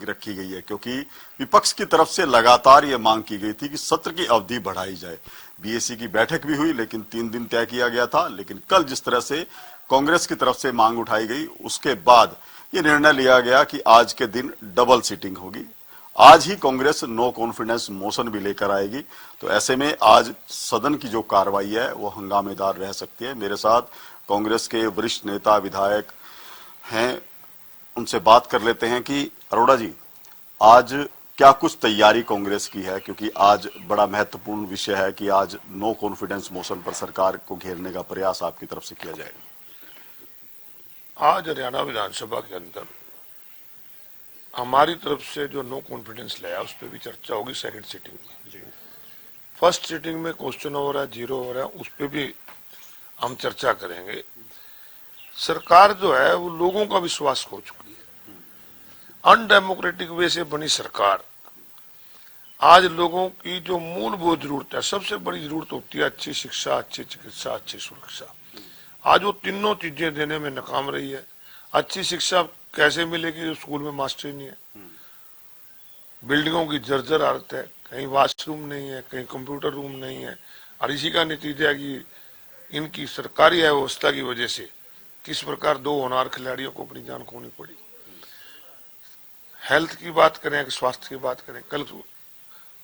रखी गई है, क्योंकि विपक्ष की तरफ से लगातार ये मांग की गई थी कि सत्र की अवधि बढ़ाई जाए। बीएसी की बैठक भी हुई, लेकिन 3 दिन तय किया गया था। लेकिन कल जिस तरह से कांग्रेस की तरफ से मांग उठाई गई, उसके बाद ये निर्णय लिया गया कि आज के दिन डबल सीटिंग होगी। आज ही कांग्रेस नो कॉन्फिडेंस मोशन भी लेकर आएगी। तो ऐसे में आज सदन की जो कार्रवाई है वो हंगामेदार रह सकती है। मेरे साथ कांग्रेस के वरिष्ठ नेता विधायक हैं, उनसे बात कर लेते हैं कि अरोड़ा जी, आज क्या कुछ तैयारी कांग्रेस की है, क्योंकि आज बड़ा महत्वपूर्ण विषय है कि आज नो कॉन्फिडेंस मोशन पर सरकार को घेरने का प्रयास आपकी तरफ से किया जाएगा। आज हरियाणा विधानसभा के अंदर हमारी तरफ से जो नो कॉन्फिडेंस लाया उस पर भी चर्चा होगी सेकंड सीटिंग में। फर्स्ट सीटिंग में क्वेश्चन हो रहा है, जीरो हो रहा है, उस पर भी हम चर्चा करेंगे। सरकार जो है वो लोगों का विश्वास खो चुकी है। अनडेमोक्रेटिक वे से बनी सरकार आज लोगों की जो मूलभूत जरूरत है, सबसे बड़ी जरूरत होती है अच्छी शिक्षा, अच्छी चिकित्सा, अच्छी सुरक्षा। आज वो तीनों चीजें देने में नाकाम रही है। अच्छी शिक्षा कैसे मिलेगी, जो स्कूल में मास्टर नहीं है, बिल्डिंगों की जर्जर हालत है, कहीं वॉशरूम नहीं है, कहीं कंप्यूटर रूम नहीं है। और इसी का नतीजा है कि इनकी सरकारी व्यवस्था की वजह से किस प्रकार 2 होनहार खिलाड़ियों को अपनी जान खोनी पड़ी। हेल्थ की बात करें, स्वास्थ्य की बात करें, कल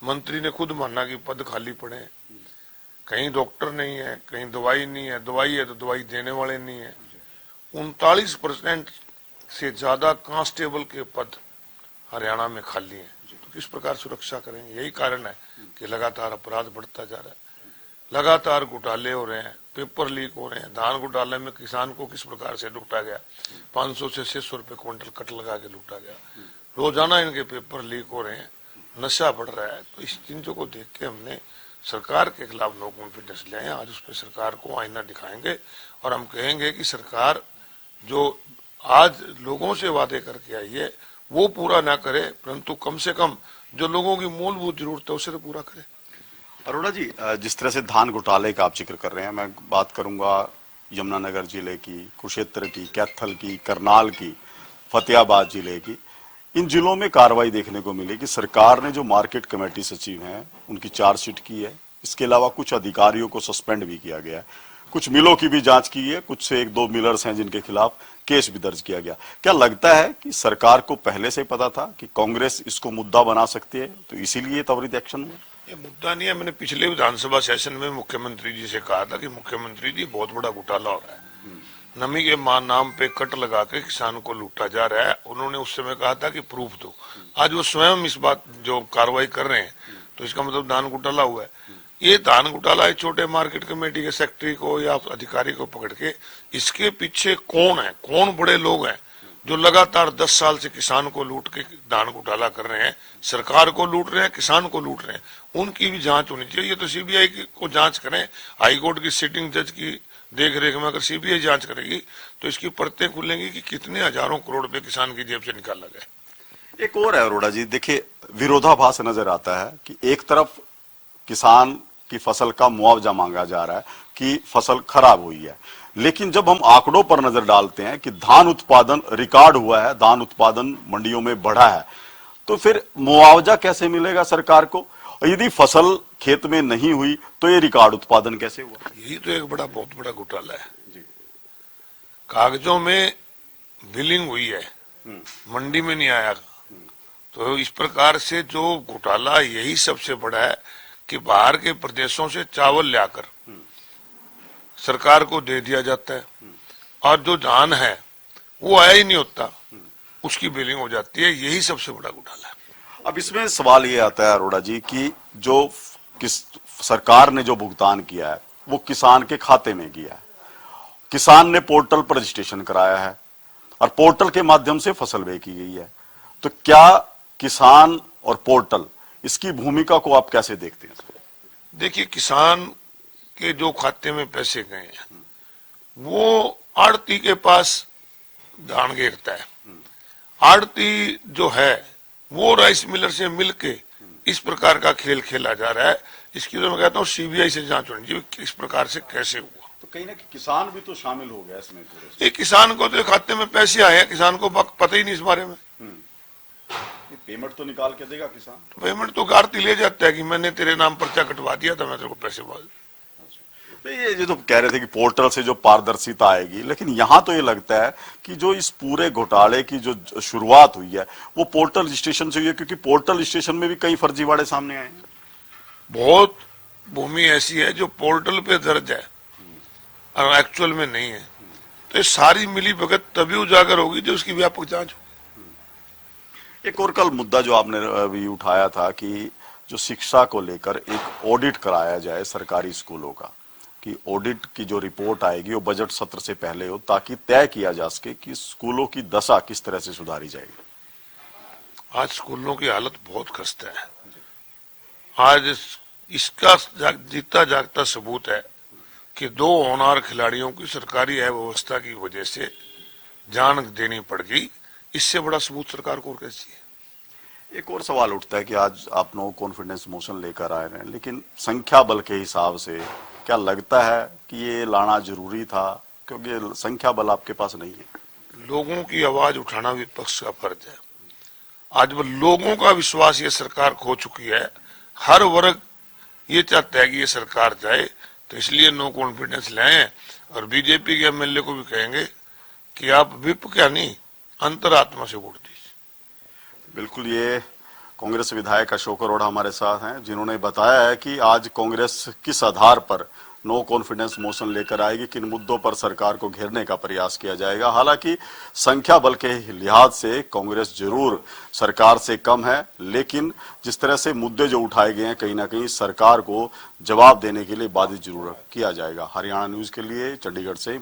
मंत्री ने खुद माना कि पद खाली पड़े हैं, कहीं डॉक्टर नहीं है, कहीं दवाई नहीं है, दवाई है तो दवाई देने वाले नहीं है। 39% से ज्यादा कांस्टेबल के पद हरियाणा में खाली हैं। तो किस प्रकार सुरक्षा करेंगे? यही कारण है कि लगातार अपराध बढ़ता जा रहा है, लगातार घोटाले हो रहे हैं, पेपर लीक हो रहे हैं। धान घोटाले में किसान को किस प्रकार से लूटा गया, 500 से 600 रुपए क्विंटल कट लगा के लूटा गया। रोजाना इनके पेपर लीक हो रहे हैं, नशा बढ़ रहा है। तो इस चीजों को देख के हमने सरकार के खिलाफ नो कॉन्फिडेंस ले आए। आज उस पर सरकार को आईना दिखाएंगे और हम कहेंगे कि सरकार जो आज लोगों से वादे करके आई है वो पूरा ना करे, परंतु कम से कम जो लोगों की मूलभूत जरूरत है उसे तो पूरा करे। अरोड़ा जी, जिस तरह से धान घोटाले का आप जिक्र कर रहे हैं, मैं बात करूंगा यमुनानगर जिले की, कुरुक्षेत्र की, कैथल की, करनाल की, फतेहाबाद जिले की। इन जिलों में कार्रवाई देखने को मिली कि सरकार ने जो मार्केट कमेटी सचिव हैं उनकी चार्जशीट की है। इसके अलावा कुछ अधिकारियों को सस्पेंड भी किया गया है, कुछ मिलों की भी जांच की है, कुछ से 1-2 मिलर्स हैं जिनके खिलाफ केस भी दर्ज किया गया। क्या लगता है कि सरकार को पहले से पता था कि कांग्रेस इसको मुद्दा बना सकती है, तो इसीलिए त्वरित एक्शन हुआ? ये मुद्दा नहीं है। मैंने पिछले विधानसभा सेशन में मुख्यमंत्री जी से कहा था कि मुख्यमंत्री जी बहुत बड़ा घोटाला हो रहा है, नमी के नाम पे कट लगा के किसान को लूटा जा रहा है। उन्होंने उस समय कहा था कि प्रूफ दो। आज वो स्वयं इस बात जो कार्रवाई कर रहे हैं, तो इसका मतलब धान घोटाला हुआ है। ये धान घोटाला छोटे मार्केट कमेटी के सेक्रेटरी को या अधिकारी को पकड़ के, इसके पीछे कौन है, कौन बड़े लोग हैं जो लगातार 10 साल से किसान को लूट के धान घोटाला कर रहे हैं, सरकार को लूट रहे हैं, किसान को लूट रहे हैं, उनकी भी जांच होनी चाहिए। ये तो सीबीआई को जांच करें। हाईकोर्ट की सिटिंग जज की देख रेख में अगर सीबीआई जांच करेगी तो इसकी परतें खुलेंगी कि कितने हजारों करोड़ रुपए किसान की जेब से निकाला गया। एक और है अरोड़ा जी, देखिए विरोधाभास नजर आता है कि एक तरफ किसान की फसल का मुआवजा मांगा जा रहा है कि फसल खराब हुई है, लेकिन जब हम आंकड़ों पर नजर डालते हैं कि धान उत्पादन रिकॉर्ड हुआ है, धान उत्पादन मंडियों में बढ़ा है, तो फिर मुआवजा कैसे मिलेगा सरकार को? यदि फसल खेत में नहीं हुई तो ये रिकॉर्ड उत्पादन कैसे हुआ? यही तो एक बहुत बड़ा घोटाला है। कागजों में बिलिंग हुई है, मंडी में नहीं आया। तो इस प्रकार से जो घोटाला, यही सबसे बड़ा है कि बाहर के प्रदेशों से चावल लाकर सरकार को दे दिया जाता है और जो धान है वो आया ही नहीं होता, उसकी बिलिंग हो जाती है। यही सबसे बड़ा घोटाला है। अब इसमें सवाल ये आता है अरोड़ा जी कि जो सरकार ने जो भुगतान किया है वो किसान के खाते में किया है, किसान ने पोर्टल पर रजिस्ट्रेशन कराया है और पोर्टल के माध्यम से फसल वे की गई है। तो क्या किसान और पोर्टल, इसकी भूमिका को आप कैसे देखते हैं? देखिए, किसान के जो खाते में पैसे गए हैं वो आड़ती के पास धान गिरता है। आड़ती जो है वो राइस मिलर से मिलके इस प्रकार का खेल खेला जा रहा है। इसकी तो मैं कहता हूँ सीबीआई से जांच होनी चाहिए कि इस प्रकार से कैसे हुआ। तो कहीं ना कहीं किसान भी तो शामिल हो गया इसमें। एक किसान को तो खाते में पैसे आए हैं, किसान को पता ही नहीं इस बारे में। पेमेंट तो निकाल के देगा किसान। पेमेंट तो गारती ले जाता है कि मैंने तेरे नाम पर्चा कटवा दिया था, मैं तेरे को पैसे मांग। तो ये जो कह रहे थे कि पोर्टल से जो पारदर्शिता आएगी, लेकिन यहाँ तो ये लगता है कि जो इस पूरे घोटाले की जो शुरुआत हुई है वो पोर्टल स्टेशन से हुई है, क्योंकि पोर्टल स्टेशन में भी कई फर्जीवाड़े सामने आए हैं। बहुत भूमि ऐसी है जो पोर्टल पे दर्ज है और एक्चुअल में नहीं है। तो ये सारी मिली भगत तभी उजागर होगी जो उसकी व्यापक जांच हो। एक और कल मुद्दा जो आपने अभी उठाया था कि जो शिक्षा को लेकर एक ऑडिट कराया जाए सरकारी स्कूलों का, कि ऑडिट की जो रिपोर्ट आएगी वो बजट सत्र से पहले हो, ताकि तय किया जा सके कि स्कूलों की दशा किस तरह से सुधारी जाएगी। आज स्कूलों की हालत बहुत खस्ता है। आज इसका जीता जागता सबूत है कि 2 होनहार खिलाड़ियों की सरकारी अव्यवस्था की वजह से जान देनी पड़ गई। इससे बड़ा सबूत सरकार को और क्या चाहिए। एक और सवाल उठता है कि आज आप नो कॉन्फिडेंस मोशन लेकर आए हैं, लेकिन संख्या बल के हिसाब से क्या लगता है कि ये लाना जरूरी था, क्योंकि संख्या बल आपके पास नहीं है। लोगों की आवाज उठाना विपक्ष का फर्ज है। आज वो लोगों का विश्वास ये सरकार खो चुकी है। हर वर्ग ये चाहता है कि ये सरकार जाए, तो इसलिए नो कॉन्फिडेंस लाए। और बीजेपी के एमएलए को भी कहेंगे कि आप विप क्या नहीं, अंतरात्मा से वोट दीजिए। बिल्कुल, ये कांग्रेस विधायक अशोक अरोड़ा हमारे साथ हैं, जिन्होंने बताया है कि आज कांग्रेस किस आधार पर नो कॉन्फिडेंस मोशन लेकर आएगी, किन मुद्दों पर सरकार को घेरने का प्रयास किया जाएगा। हालांकि संख्या बल के लिहाज से कांग्रेस जरूर सरकार से कम है, लेकिन जिस तरह से मुद्दे जो उठाए गए हैं, कहीं ना कहीं सरकार को जवाब देने के लिए बाधित जरूर किया जाएगा। हरियाणा न्यूज के लिए चंडीगढ़ से